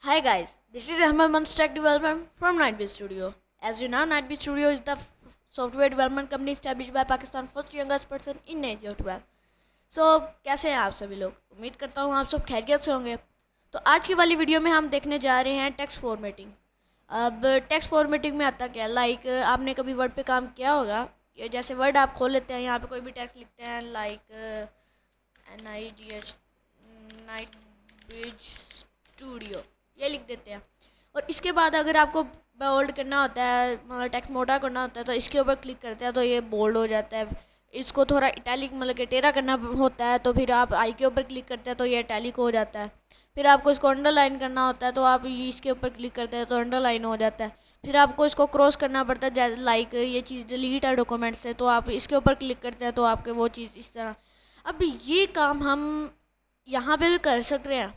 Hi guys, this is Ahmed Munstaq Development from Nightbee Studio. As you know, Nightbee Studio is the software development company established by Pakistan's first youngest person in age of 12. So, कैसे हैं आप सभी लोग? उम्मीद करता हूँ आप सब खैरियत से होंगे। तो आज की वाली वीडियो में हम देखने जा रहे हैं टेक्स्ट फॉर्मेटिंग। अब टेक्स्ट फॉर्मेटिंग में आता क्या, लाइक आपने कभी वर्ड पे काम किया होगा। ये जैसे वर्ड आप खोल लेते हैं, यहाँ पे कोई भी टेक्स्ट लिखते हैं, like NIGH night bridge studio, ये लिख देते हैं। और इसके बाद अगर आपको बोल्ड करना होता है, मतलब टेक्स्ट मोटा करना होता है, तो इसके ऊपर क्लिक करते हैं तो ये बोल्ड हो जाता है। इसको थोड़ा इटैलिक मतलब कि टेढ़ा करना होता है तो फिर आप आई के ऊपर क्लिक करते हैं तो ये इटैलिक हो जाता है। फिर आपको इसको अंडरलाइन करना होता है तो आप इसके ऊपर क्लिक करते हैं तो अंडरलाइन हो जाता है। फिर आपको इसको क्रॉस करना पड़ता है, जैसे लाइक ये चीज़ डिलीट है डॉक्यूमेंट से, तो आप इसके ऊपर क्लिक करते हैं तो आपके वो चीज़ इस तरह। अब ये काम हम यहाँ पे भी कर सक रहे हैं,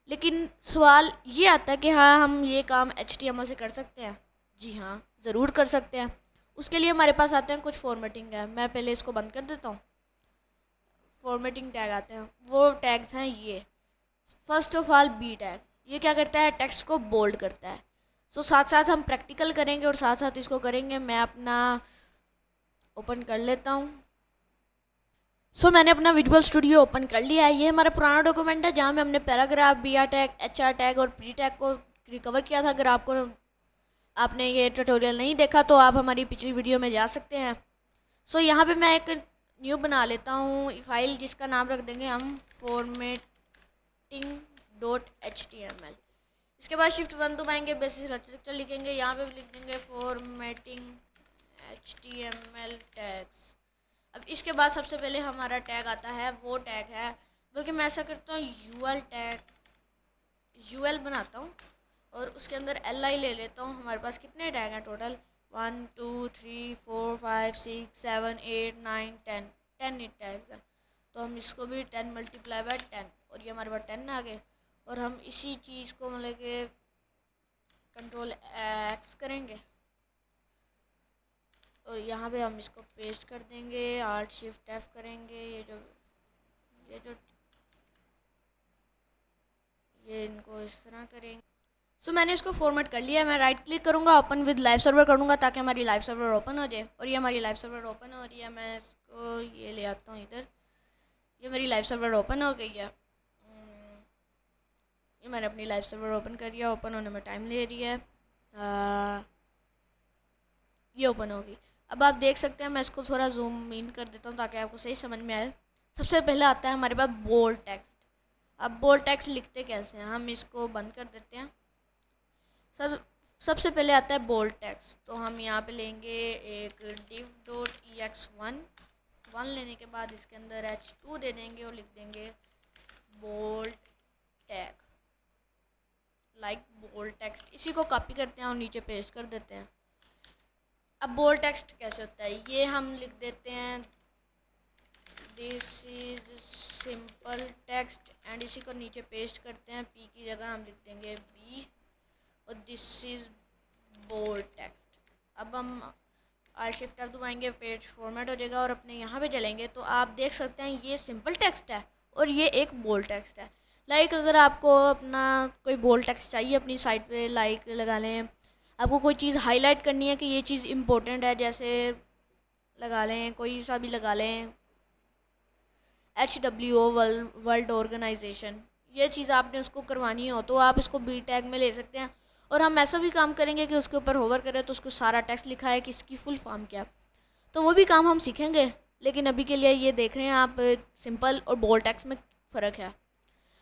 लेकिन सवाल ये आता है कि हाँ, हम ये काम HTML से कर सकते हैं। जी हाँ, ज़रूर कर सकते हैं। उसके लिए हमारे पास आते हैं कुछ फॉर्मेटिंग है। मैं पहले इसको बंद कर देता हूँ। फॉर्मेटिंग टैग आते हैं, वो टैग्स हैं ये। First of all B tag, ये क्या करता है, टेक्स्ट को बोल्ड करता है। सो साथ साथ हम प्रैक्टिकल करेंगे और साथ साथ इसको करेंगे। मैं अपना ओपन कर लेता हूँ। मैंने अपना विजुअल स्टूडियो ओपन कर लिया है। ये हमारा पुराना डॉक्यूमेंट है जहाँ में हमने paragraph, BR tag, HR tag और प्री टैग को रिकवर किया था। अगर आपने ये ट्यूटोरियल नहीं देखा तो आप हमारी पिछली वीडियो में जा सकते हैं। यहाँ पे मैं एक न्यू बना लेता हूँ फाइल, जिसका नाम रख देंगे हम formatting.html। इसके बाद Shift 1 दबाएंगे, बेसिस स्ट्रक्चर लिखेंगे, यहाँ पे लिख देंगे formatting HTML टैग्स। अब इसके बाद सबसे पहले हमारा टैग आता है, वो टैग है, बल्कि मैं ऐसा करता हूँ UL टैग, UL बनाता हूँ और उसके अंदर LI ले लेता हूँ। हमारे पास कितने टैग हैं टोटल, 1 2 3 4 5 6 7 8 9 10 10 टैग्स हैं। तो हम इसको भी 10 मल्टीप्लाई बाय 10, और ये हमारे पास 10 आ गए। और हम इसी चीज़ को मतलब कि Ctrl+X करेंगे और यहाँ पे हम इसको पेस्ट कर देंगे, Alt+Shift+F करेंगे। ये इनको इस तरह करेंगे। मैंने इसको फॉर्मेट कर लिया है। मैं राइट क्लिक करूँगा, ओपन विद लाइव सर्वर करूँगा ताकि हमारी लाइव सर्वर ओपन हो जाए। और ये हमारी लाइव सर्वर ओपन हो रही है। मैं इसको ये ले आता हूँ इधर। ये मेरी लाइव सर्वर ओपन हो गई है। ये मैंने अपनी लाइव सर्वर ओपन कर दिया। ओपन होने में टाइम ले रही है। ये ओपन होगी। अब आप देख सकते हैं, मैं इसको थोड़ा जूम इन कर देता हूँ ताकि आपको सही समझ में आए। सबसे पहले आता है हमारे पास बोल्ड टेक्स्ट। अब बोल्ड टेक्स्ट लिखते कैसे हैं, हम इसको बंद कर देते हैं। सबसे पहले आता है बोल्ड टेक्स्ट, तो हम यहाँ पे लेंगे एक div.ex1 लेने के बाद इसके अंदर H2 दे देंगे और लिख देंगे bold tag, like bold text. इसी को कॉपी करते हैं और नीचे पेस्ट कर देते हैं। अब बोल्ड टेक्स्ट कैसे होता है, ये हम लिख देते हैं this is simple text and इसी को नीचे पेस्ट करते हैं। P की जगह हम लिख देंगे B और दिस इज बोल्ड टेक्स्ट। अब हम Alt+Shift+F दबाएंगे, पेज फॉर्मेट हो जाएगा और अपने यहाँ पे चलेंगे तो आप देख सकते हैं ये सिंपल टेक्स्ट है और ये एक बोल्ड टेक्स्ट है। लाइक अगर आपको अपना कोई बोल्ड टेक्स्ट चाहिए अपनी साइट पे, लाइक लगा लें आपको कोई चीज़ हाईलाइट करनी है कि ये चीज़ इम्पोर्टेंट है, जैसे लगा लें कोई सा भी लगा लें HWO वर्ल्ड ऑर्गेनाइजेशन, ये चीज़ आपने उसको करवानी हो तो आप इसको B टैग में ले सकते हैं। और हम ऐसा भी काम करेंगे कि उसके ऊपर होवर करें तो उसको सारा टेक्स्ट लिखा है कि इसकी फुल फॉर्म क्या है, तो वो भी काम हम सीखेंगे। लेकिन अभी के लिए ये देख रहे हैं आप, सिंपल और बोल्ड टेक्स्ट में फ़र्क है।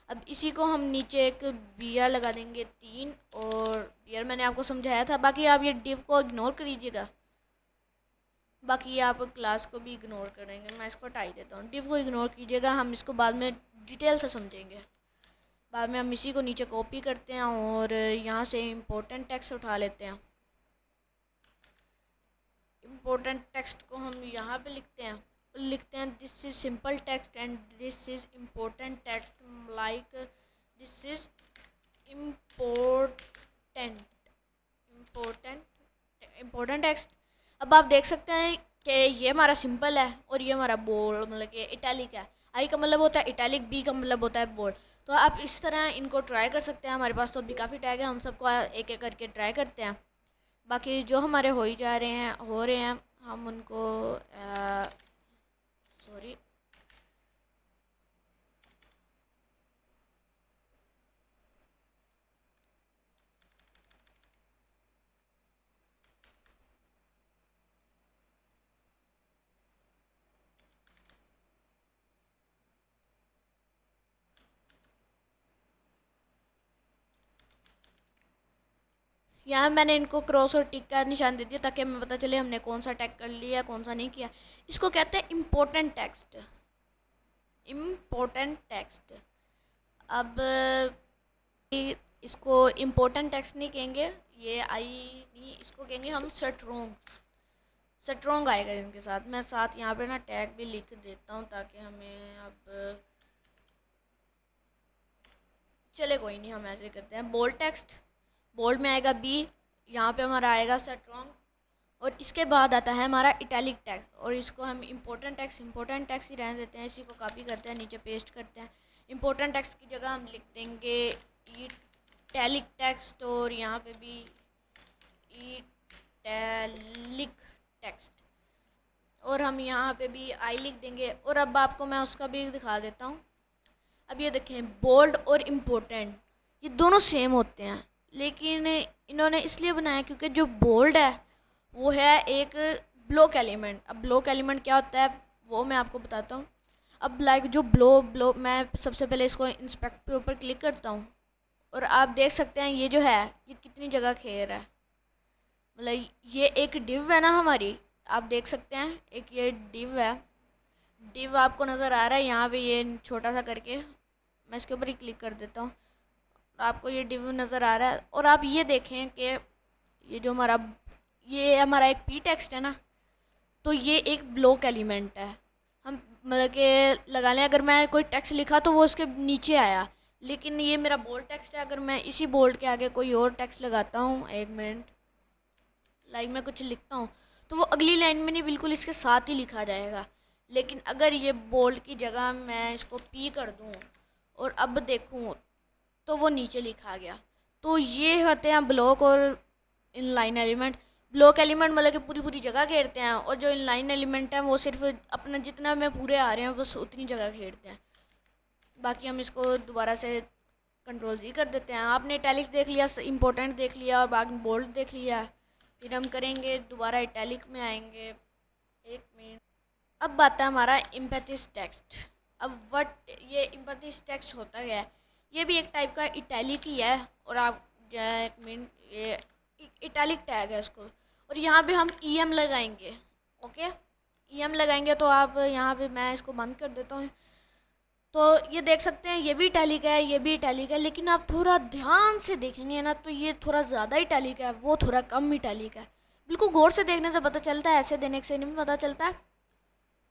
अब इसी को हम नीचे एक BR लगा देंगे 3, और BR मैंने आपको समझाया था। बाकी आप ये div को इग्नोर करीजिएगा, बाकी आप क्लास को भी इग्नोर करेंगे। मैं इसको हटा ही देता हूँ, div को इग्नोर कीजिएगा, हम इसको बाद में डिटेल से समझेंगे। बाद में हम इसी को नीचे कॉपी करते हैं और यहाँ से इम्पोर्टेंट टेक्स्ट उठा लेते हैं। इम्पोर्टेंट टेक्स्ट को हम यहाँ पे लिखते हैं this is simple text and this is important text, like this is important important text. अब आप देख सकते हैं कि ये हमारा सिंपल है और ये हमारा बोल्ड मतलब कि इटैलिक है। आई का मतलब होता है इटैलिक, B का मतलब होता है बोल्ड। तो आप इस तरह इनको ट्राई कर सकते हैं। हमारे पास तो अभी काफ़ी टैग है, हम सबको एक एक करके ट्राई करते हैं। बाकी जो हमारे हो ही जा रहे हैं, हो रहे हैं, हम उनको सॉरी यहाँ मैंने इनको क्रॉस और टिक का निशान दे दिया ताकि हमें पता चले हमने कौन सा टैग कर लिया, कौन सा नहीं किया। इसको कहते हैं इम्पोर्टेंट टेक्स्ट। Important text. अब इसको इम्पोर्टेंट टेक्स्ट नहीं कहेंगे, ये आई नहीं, इसको कहेंगे हम स्ट्रोंग। स्ट्रोंग आएगा इनके साथ। मैं साथ यहाँ पे ना टैग भी लिख देता हूँ ताकि हमें अब चले, कोई नहीं, हम ऐसे करते हैं। बोल्ड टेक्स्ट, बोल्ड में आएगा बी, यहाँ पे हमारा आएगा स्ट्रोंग, और इसके बाद आता है हमारा इटैलिक टेक्स्ट, और इसको हम इम्पोर्टेंट टेक्स्ट ही रहने देते हैं। इसी को कॉपी करते हैं, नीचे पेस्ट करते हैं। इम्पोर्टेंट टेक्स्ट की जगह हम लिख देंगे इटैलिक टेक्स्ट, और यहाँ पे भी इटैलिक टेक्स्ट, और हम यहाँ पे भी आई लिख देंगे। और अब आपको मैं उसका भी दिखा देता हूँ। अब ये देखें, बोल्ड और इम्पोर्टेंट ये दोनों सेम होते हैं, लेकिन इन्होंने इसलिए बनाया क्योंकि जो बोल्ड है वो है एक ब्लॉक एलिमेंट। अब ब्लॉक एलिमेंट क्या होता है वो मैं आपको बताता हूँ। अब लाइक जो ब्लो मैं सबसे पहले इसको इंस्पेक्ट पे ऊपर क्लिक करता हूँ, और आप देख सकते हैं ये जो है ये कितनी जगह घेर है। मतलब ये एक डिव है ना हमारी, आप देख सकते हैं एक ये डिव है। डिव आपको नज़र आ रहा है यहाँ पे, ये छोटा सा करके मैं इसके ऊपर ही क्लिक कर देता हूँ, आपको ये डिव नज़र आ रहा है। और आप ये देखें कि ये जो हमारा एक पी टेक्स्ट है ना, तो ये एक ब्लॉक एलिमेंट है। हम मतलब कि लगा लें अगर मैं कोई टेक्स्ट लिखा तो वो उसके नीचे आया, लेकिन ये मेरा बोल्ड टेक्स्ट है। अगर मैं इसी बोल्ड के आगे कोई और टेक्स्ट लगाता हूँ, एक मिनट, लाइक मैं कुछ लिखता हूँ, तो वो अगली लाइन में नहीं, बिल्कुल इसके साथ ही लिखा जाएगा। लेकिन अगर ये बोल्ड की जगह मैं इसको पी कर दूँ और अब देखूँ तो वो नीचे लिखा गया। तो ये होते हैं ब्लॉक और इनलाइन एलिमेंट। ब्लॉक एलिमेंट मतलब कि पूरी पूरी जगह घेरते हैं, और जो इनलाइन एलिमेंट हैं वो सिर्फ अपना जितना में पूरे आ रहे हैं बस उतनी जगह घेरते हैं। बाकी हम इसको दोबारा से कंट्रोल जी कर देते हैं। आपने इटैलिक देख लिया, इंपॉर्टेंट देख लिया, और बाकी बोल्ड देख लिया। फिर हम करेंगे दोबारा इटैलिक में आएंगे, एक मिनट। अब बात है हमारा इम्पैथिस टेक्स्ट। अब वट ये इम्पैथिस टेक्स्ट होता क्या है, ये भी एक टाइप का इटैलिक ही है। और आप एक मिनट, ये इटैलिक टैग है इसको, और यहाँ पे हम ई एम लगाएंगे। ओके, ई एम लगाएंगे तो आप यहाँ पे, मैं इसको बंद कर देता हूँ। तो ये देख सकते हैं ये भी इटैलिक है, ये भी इटैलिक है, लेकिन आप थोड़ा ध्यान से देखेंगे ना तो ये थोड़ा ज़्यादा इटैलिक है, वो थोड़ा कम इटैलिक है। बिल्कुल गौर से देखने से पता चलता है, ऐसे देने से नहीं पता चलता है।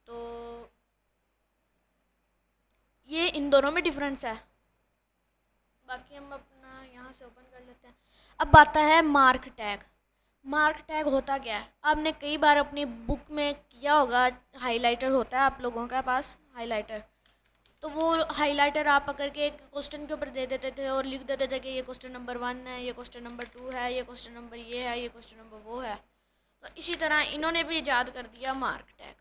तो ये इन दोनों में डिफरेंस है। बाकी हम अपना यहाँ से ओपन कर लेते हैं। अब आता है मार्क टैग। मार्क टैग होता क्या है, आपने कई बार अपनी बुक में किया होगा, हाइलाइटर होता है आप लोगों के पास, हाइलाइटर। तो वो हाइलाइटर आप पकड़ के एक क्वेश्चन के ऊपर दे देते थे और लिख देते थे कि ये क्वेश्चन नंबर 1 है, ये क्वेश्चन नंबर 2 है, ये क्वेश्चन नंबर ये है, ये क्वेश्चन नंबर वो है। तो इसी तरह इन्होंने भी ईजाद कर दिया मार्क टैग।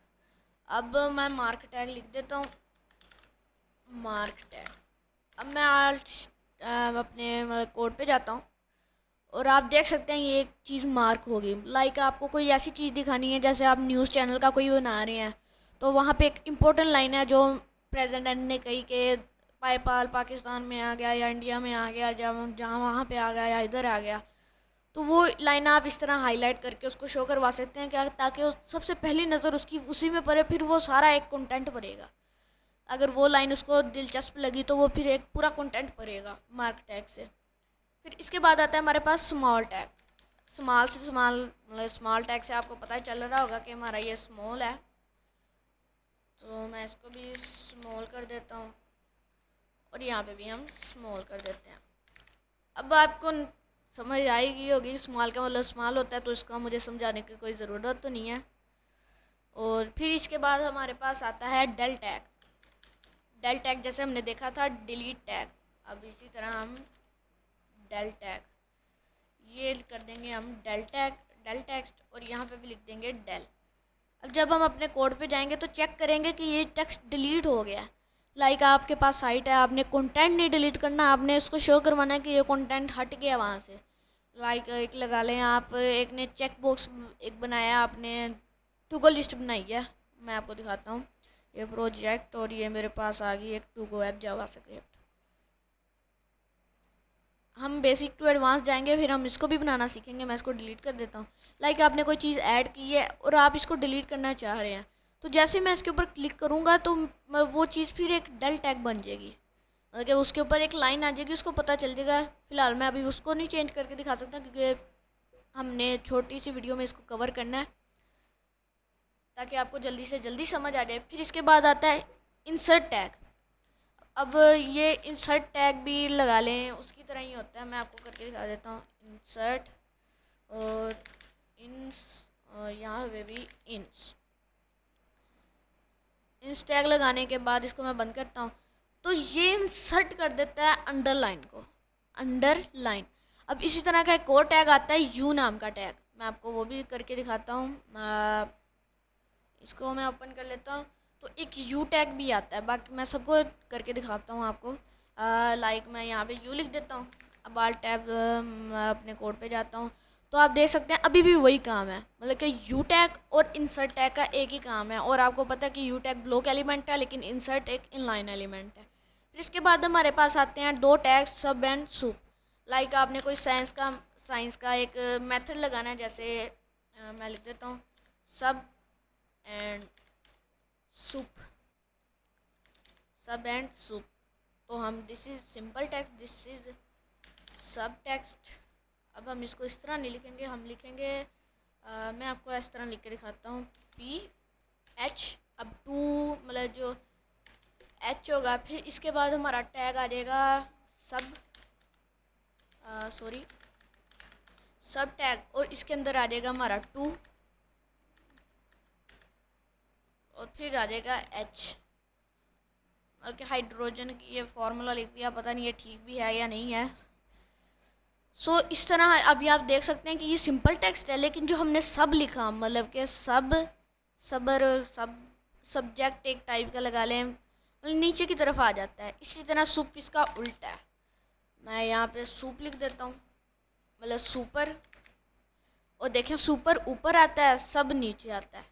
अब मैं मार्क टैग लिख देता हूँ, मार्क टैग। अब मैं अपने कोड पे जाता हूँ, और आप देख सकते हैं ये एक चीज़ मार्क होगी। लाइक आपको कोई ऐसी चीज़ दिखानी है, जैसे आप न्यूज़ चैनल का कोई बना रहे हैं, तो वहाँ पे एक इम्पोर्टेंट लाइन है जो प्रेसिडेंट ने कही कि पाईपाल पाकिस्तान में आ गया या इंडिया में आ गया, जहाँ जहाँ वहाँ पे आ गया या इधर आ गया। तो वो लाइन आप इस तरह हाईलाइट करके उसको शो करवा सकते हैं क्या, ताकि सबसे पहली नज़र उसकी उसी में पड़े, फिर वो सारा एक कंटेंट भरेगा। अगर वो लाइन उसको दिलचस्प लगी तो वो फिर एक पूरा कंटेंट भरेगा मार्क टैग से। फिर इसके बाद आता है हमारे पास स्मॉल टैग। स्मॉल से स्मॉल, मतलब स्मॉल टैग से आपको पता चल रहा होगा कि हमारा ये स्मॉल है, तो मैं इसको भी स्मॉल कर देता हूँ, और यहाँ पे भी हम स्मॉल कर देते हैं। अब आपको समझ आएगी होगी स्मॉल का मतलब स्मॉल होता है, तो इसका मुझे समझाने की कोई ज़रूरत तो नहीं है। और फिर इसके बाद हमारे पास आता है डेल टैग। डेल टैग जैसे हमने देखा था डिलीट टैग, अब इसी तरह हम डेल टैग ये कर देंगे, हम डेल टैग डेल टेक्स्ट, और यहाँ पे भी लिख देंगे डेल। अब जब हम अपने कोड पे जाएंगे तो चेक करेंगे कि ये टेक्स्ट डिलीट हो गया। लाइक आपके पास साइट है, आपने कंटेंट नहीं डिलीट करना, आपने इसको शो करवाना है कि ये कंटेंट हट गया वहाँ से। लाइक एक लगा लें आप, एक ने चेक बॉक्स एक बनाया, आपने टू गो लिस्ट बनाई है। मैं आपको दिखाता हूँ ये प्रोजेक्ट, और ये मेरे पास आ गई एक टू गो ऐप जावास्क्रिप्ट। हम बेसिक टू एडवांस जाएंगे, फिर हम इसको भी बनाना सीखेंगे। मैं इसको डिलीट कर देता हूँ। लाइक आपने कोई चीज़ ऐड की है और आप इसको डिलीट करना चाह रहे हैं, तो जैसे मैं इसके ऊपर क्लिक करूँगा तो वो चीज़ फिर एक डेल टैग बन जाएगी, मतलब कि उसके ऊपर एक लाइन आ जाएगी, उसको पता चल जाएगा। फिलहाल मैं अभी उसको नहीं चेंज करके दिखा सकता क्योंकि हमने छोटी सी वीडियो में इसको कवर करना है, ताकि आपको जल्दी से जल्दी समझ आ जाए। फिर इसके बाद आता है इंसर्ट टैग। अब ये इंसर्ट टैग भी लगा लें, उसकी तरह ही होता है। मैं आपको करके दिखा देता हूँ। इंसर्ट और इंस, और यहाँ पे भी इंस टैग लगाने के बाद इसको मैं बंद करता हूँ, तो ये इंसर्ट कर देता है अंडरलाइन को, अंडरलाइन। अब इसी तरह का एक और टैग आता है यू नाम का टैग, मैं आपको वो भी करके दिखाता हूँ। इसको मैं ओपन कर लेता हूँ, तो एक यू टैग भी आता है। बाकी मैं सबको करके दिखाता हूँ आपको। लाइक मैं यहाँ पे यू लिख देता हूँ। अब आल टैब मैं अपने कोड पे जाता हूँ, तो आप देख सकते हैं अभी भी वही काम है, मतलब कि यू टैग और इंसर्ट टैग का एक ही काम है। और आपको पता है कि यू टैग ब्लॉक एलिमेंट है, लेकिन इंसर्ट एक इनलाइन एलिमेंट है। फिर इसके बाद हमारे पास आते हैं दो टैग सब एंड सूप। लाइक आपने कोई साइंस का एक मेथड लगाना है, जैसे मैं लिख देता हूँ सब एंड सूप, सब एंड सूप। तो हम this is simple text, this is सब टेक्स्ट। अब हम इसको इस तरह नहीं लिखेंगे, हम लिखेंगे मैं आपको इस तरह लिख के दिखाता हूँ, पी एच। अब टू मतलब जो एच होगा, फिर इसके बाद हमारा टैग आ जाएगा सब, सॉरी सब टैग, और इसके अंदर आ जाएगा हमारा टू, और फिर आ जाएगा एच। बल्कि हाइड्रोजन की ये फार्मूला लिख दिया, पता नहीं ये ठीक भी है या नहीं है। सो इस तरह अभी आप देख सकते हैं कि ये सिंपल टेक्स्ट है, लेकिन जो हमने सब लिखा, मतलब कि सब सबर सब सब्जेक्ट एक टाइप का लगा लें, मतलब नीचे की तरफ आ जाता है। इसी तरह सूप इसका उल्टा है। मैं यहाँ पे सूप लिख देता हूँ, मतलब सुपर, और देखें सुपर ऊपर आता है, सब नीचे आता है।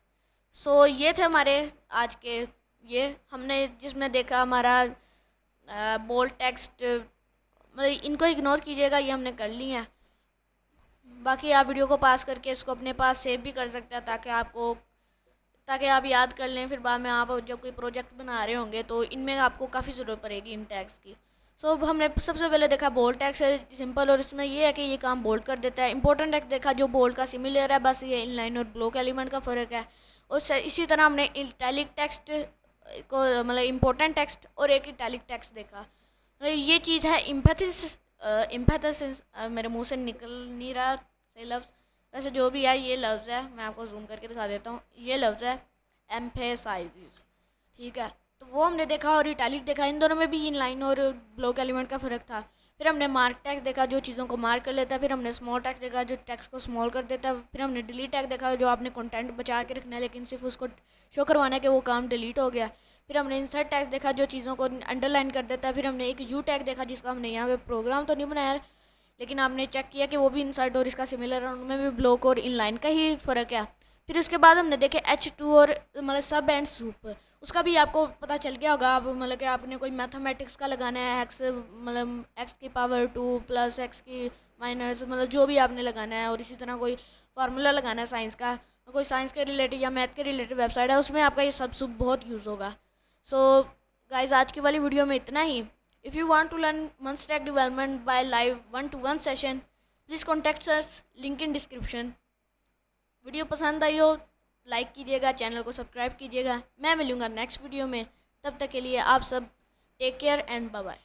सो ये थे हमारे आज के, ये हमने जिसमें देखा हमारा बोल्ड टेक्स्ट, मतलब इनको इग्नोर कीजिएगा, ये हमने कर ली हैं। बाकी आप वीडियो को पास करके इसको अपने पास सेव भी कर सकते हैं, ताकि आप याद कर लें। फिर बाद में आप जब कोई प्रोजेक्ट बना रहे होंगे तो इनमें आपको काफ़ी ज़रूरत पड़ेगी इन टैग्स की। सो अब हमने सबसे पहले देखा बोल्ड टैक्स है सिंपल, और इसमें ये है कि ये काम बोल्ड कर देता है। इंपॉर्टेंट टैक्स देखा जो बोल्ड का सिमिलर है, बस ये इनलाइन और ब्लॉक एलिमेंट का फ़र्क है। और इसी तरह हमने इटैलिक टेक्स्ट को, मतलब इंपॉर्टेंट टेक्स्ट और एक इटैलिक टेक्स्ट देखा। मतलब ये चीज़ है इम्पैथेसिस, मेरे मुंह से निकल नहीं रहा सही लफ्ज़, वैसे जो भी है ये लफ्ज़ है, मैं आपको जूम करके दिखा देता हूँ। ये लफ्ज़ है एम्फेसाइज़, ठीक है। तो वो हमने देखा, और इटैलिक देखा। इन दोनों में भी इन लाइन और ब्लॉक एलिमेंट का फ़र्क था। फिर हमने मार्क टैग देखा जो चीज़ों को मार्क कर लेता है। फिर हमने स्मॉल टैग देखा जो टेक्स्ट को स्मॉल कर देता है। फिर हमने डिलीट टैग देखा जो आपने कंटेंट बचा के रखना है, लेकिन सिर्फ उसको शो करवाना है कि वो काम डिलीट हो गया। फिर हमने इंसर्ट टैग देखा जो चीज़ों को अंडरलाइन कर देता है। फिर हमने एक यू टैग देखा जिसका हमने यहाँ पे प्रोग्राम तो नहीं बनाया, लेकिन आपने चेक किया कि वो भी इंसर्ट और इसका सिमिलर है, उनमें भी ब्लॉक और इनलाइन का ही फ़र्क है। फिर उसके बाद हमने देखे H2 और मतलब सब एंड सूप, उसका भी आपको पता चल गया होगा। आप मतलब कि आपने कोई मैथमेटिक्स का लगाना है, एक्स मतलब एक्स की पावर 2 प्लस एक्स की माइनस, मतलब जो भी आपने लगाना है, और इसी तरह कोई फार्मूला लगाना है साइंस का, कोई साइंस के रिलेटेड या मैथ के रिलेटेड वेबसाइट है, उसमें आपका ये सब सूप बहुत यूज़ होगा। सो गाइज आज की वाली वीडियो में इतना ही। If you want to learn Munstack development by live 1-to-1 session, please contact us, link in description। Video पसंद आई हो लाइक कीजिएगा, चैनल को सब्सक्राइब कीजिएगा। मैं मिलूँगा नेक्स्ट वीडियो में, तब तक के लिए आप सब take care and bye bye.